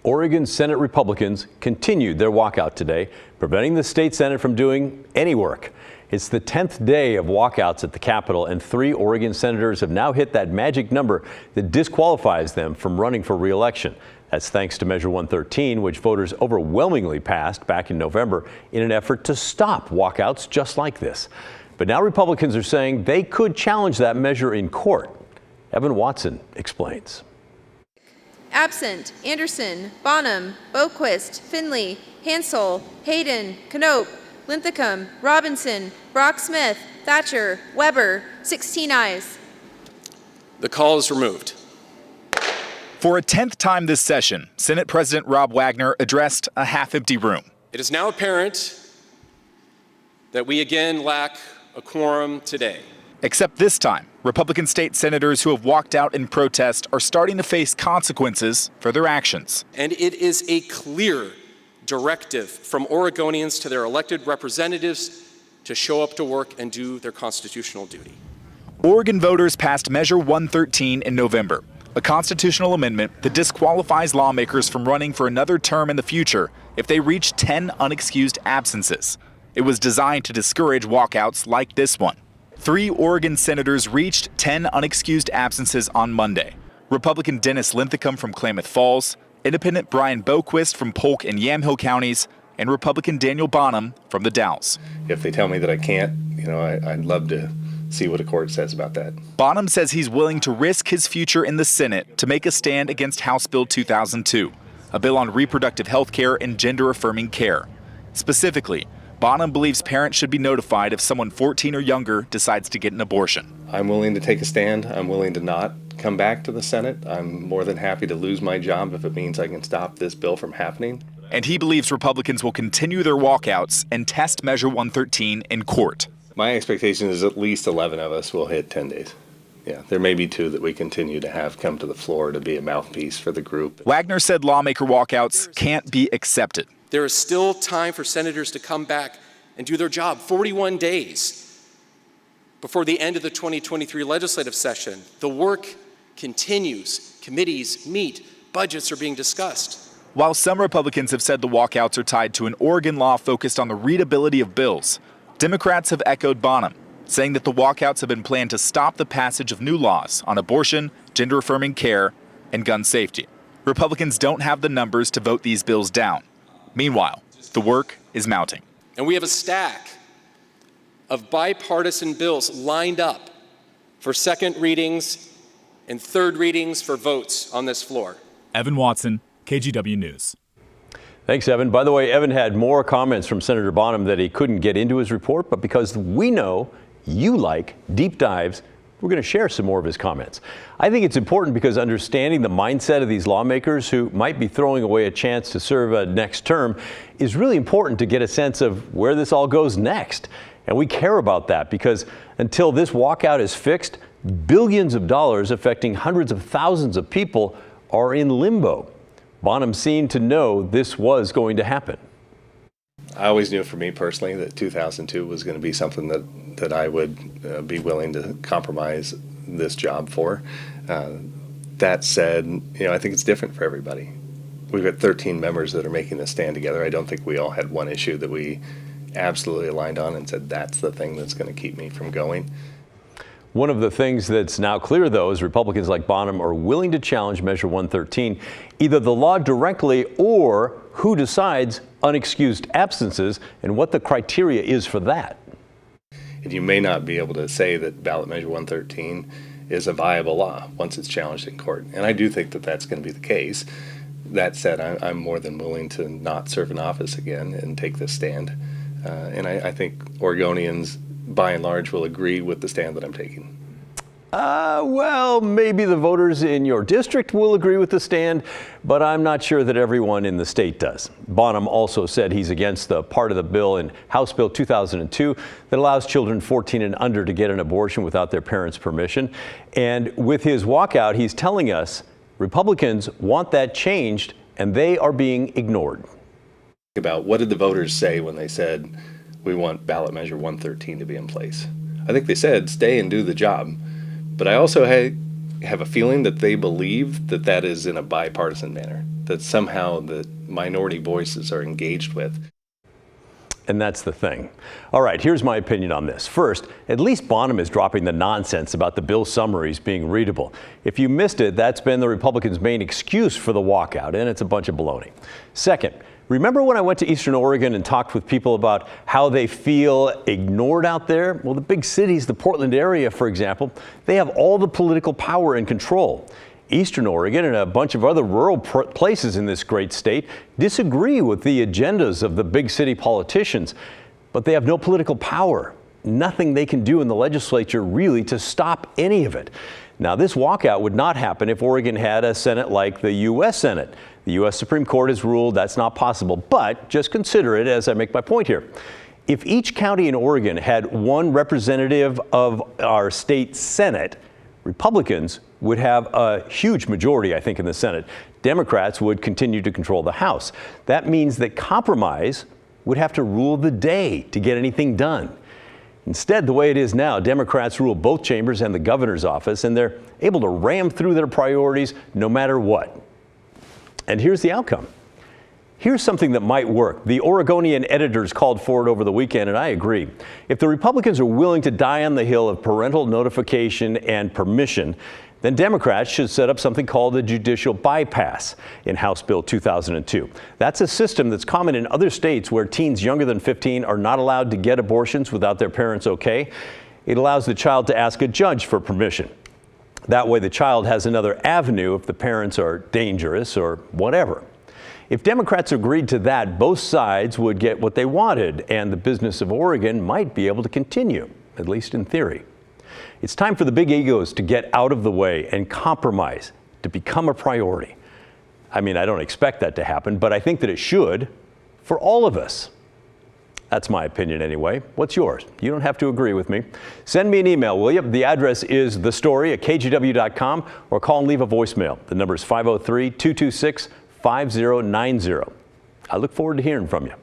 Oregon Senate Republicans continued their walkout today, preventing the state Senate from doing any work. It's the 10th day of walkouts at the Capitol, and 3 Oregon senators have now hit that magic number that disqualifies them from running for re-election. That's thanks to Measure 113, which voters overwhelmingly passed back in November in an effort to stop walkouts just like this. But now Republicans are saying they could challenge that measure in court. Evan Watson explains. Absent: Anderson, Bonham, Boquist, Finley, Hansel, Hayden, Knope, Linthicum, Robinson, Brock-Smith, Thatcher, Weber. 16 ayes. The call is removed. For a 10th time this session, Senate President Rob Wagner addressed a half-empty room. It is now apparent that we again lack a quorum today. Except this time, Republican state senators who have walked out in protest are starting to face consequences for their actions. And it is a clear directive from Oregonians to their elected representatives to show up to work and do their constitutional duty. Oregon voters passed Measure 113 in November, a constitutional amendment that disqualifies lawmakers from running for another term in the future if they reach 10 unexcused absences. It was designed to discourage walkouts like this one. 3 Oregon senators reached 10 unexcused absences on Monday. Republican Dennis Linthicum from Klamath Falls, Independent Brian Boquist from Polk and Yamhill counties, and Republican Daniel Bonham from the Dalles. If they tell me that I can't, I'd love to see what a court says about that. Bonham says he's willing to risk his future in the Senate to make a stand against House Bill 2002, a bill on reproductive health care and gender-affirming care. Specifically, Bonham believes parents should be notified if someone 14 or younger decides to get an abortion. I'm willing to take a stand. I'm willing to not come back to the Senate. I'm more than happy to lose my job if it means I can stop this bill from happening. And he believes Republicans will continue their walkouts and test Measure 113 in court. My expectation is at least 11 of us will hit 10 days. Yeah, there may be 2 that we continue to have come to the floor to be a mouthpiece for the group. Wagner said lawmaker walkouts can't be accepted. There is still time for senators to come back and do their job. 41 days before the end of the 2023 legislative session. The work continues. Committees meet. Budgets are being discussed. While some Republicans have said the walkouts are tied to an Oregon law focused on the readability of bills, Democrats have echoed Bonham, saying that the walkouts have been planned to stop the passage of new laws on abortion, gender-affirming care, and gun safety. Republicans don't have the numbers to vote these bills down. Meanwhile, the work is mounting. And we have a stack of bipartisan bills lined up for second readings and third readings for votes on this floor. Evan Watson, KGW News. Thanks, Evan. By the way, Evan had more comments from Senator Bonham that he couldn't get into his report, but because we know you like deep dives, we're going to share some more of his comments. I think it's important because understanding the mindset of these lawmakers who might be throwing away a chance to serve a next term is really important to get a sense of where this all goes next. And we care about that because until this walkout is fixed, billions of dollars affecting hundreds of thousands of people are in limbo. Bonham seemed to know this was going to happen. I always knew for me personally that 2002 was going to be something that I would be willing to compromise this job for. That said, I think it's different for everybody. We've got 13 members that are making this stand together. I don't think we all had one issue that we absolutely aligned on and said that's the thing that's going to keep me from going. One of the things that's now clear, though, is Republicans like Bonham are willing to challenge Measure 113, either the law directly or who decides unexcused absences and what the criteria is for that. And you may not be able to say that ballot Measure 113 is a viable law once it's challenged in court. And I do think that that's going to be the case. That said, I'm more than willing to not serve in office again and take this stand. And I think Oregonians, by and large, will agree with the stand that I'm taking. Well, maybe the voters in your district will agree with the stand, but I'm not sure that everyone in the state does. Bonham also said he's against the part of the bill in House Bill 2002 that allows children 14 and under to get an abortion without their parents' permission. And with his walkout, he's telling us Republicans want that changed, and they are being ignored. About what did the voters say when they said we want ballot Measure 113 to be in place? I think they said stay and do the job. But I also have a feeling that they believe that that is in a bipartisan manner, that somehow the minority voices are engaged with. And that's the thing. All right, here's my opinion on this. First, at least Bonham is dropping the nonsense about the bill summaries being readable. If you missed it, that's been the Republicans' main excuse for the walkout, and it's a bunch of baloney. Second, remember when I went to Eastern Oregon and talked with people about how they feel ignored out there? Well, the big cities, the Portland area, for example, they have all the political power and control. Eastern Oregon and a bunch of other rural places in this great state disagree with the agendas of the big city politicians, but they have no political power. Nothing they can do in the legislature really to stop any of it. Now, this walkout would not happen if Oregon had a Senate like the U.S. Senate. The U.S. Supreme Court has ruled that's not possible, but just consider it as I make my point here. If each county in Oregon had one representative of our state Senate, Republicans would have a huge majority, I think, in the Senate. Democrats would continue to control the House. That means that compromise would have to rule the day to get anything done. Instead, the way it is now, Democrats rule both chambers and the governor's office, and they're able to ram through their priorities no matter what. And here's the outcome. Here's something that might work. The Oregonian editors called for it over the weekend, and I agree. If the Republicans are willing to die on the hill of parental notification and permission, then Democrats should set up something called a judicial bypass in House Bill 2002. That's a system that's common in other states where teens younger than 15 are not allowed to get abortions without their parents' okay. It allows the child to ask a judge for permission. That way the child has another avenue if the parents are dangerous or whatever. If Democrats agreed to that, both sides would get what they wanted, and the business of Oregon might be able to continue, at least in theory. It's time for the big egos to get out of the way and compromise to become a priority. I mean, I don't expect that to happen, but I think that it should for all of us. That's my opinion anyway. What's yours? You don't have to agree with me. Send me an email, will you? The address is thestory@kgw.com, or call and leave a voicemail. The number is 503-226-5090. I look forward to hearing from you.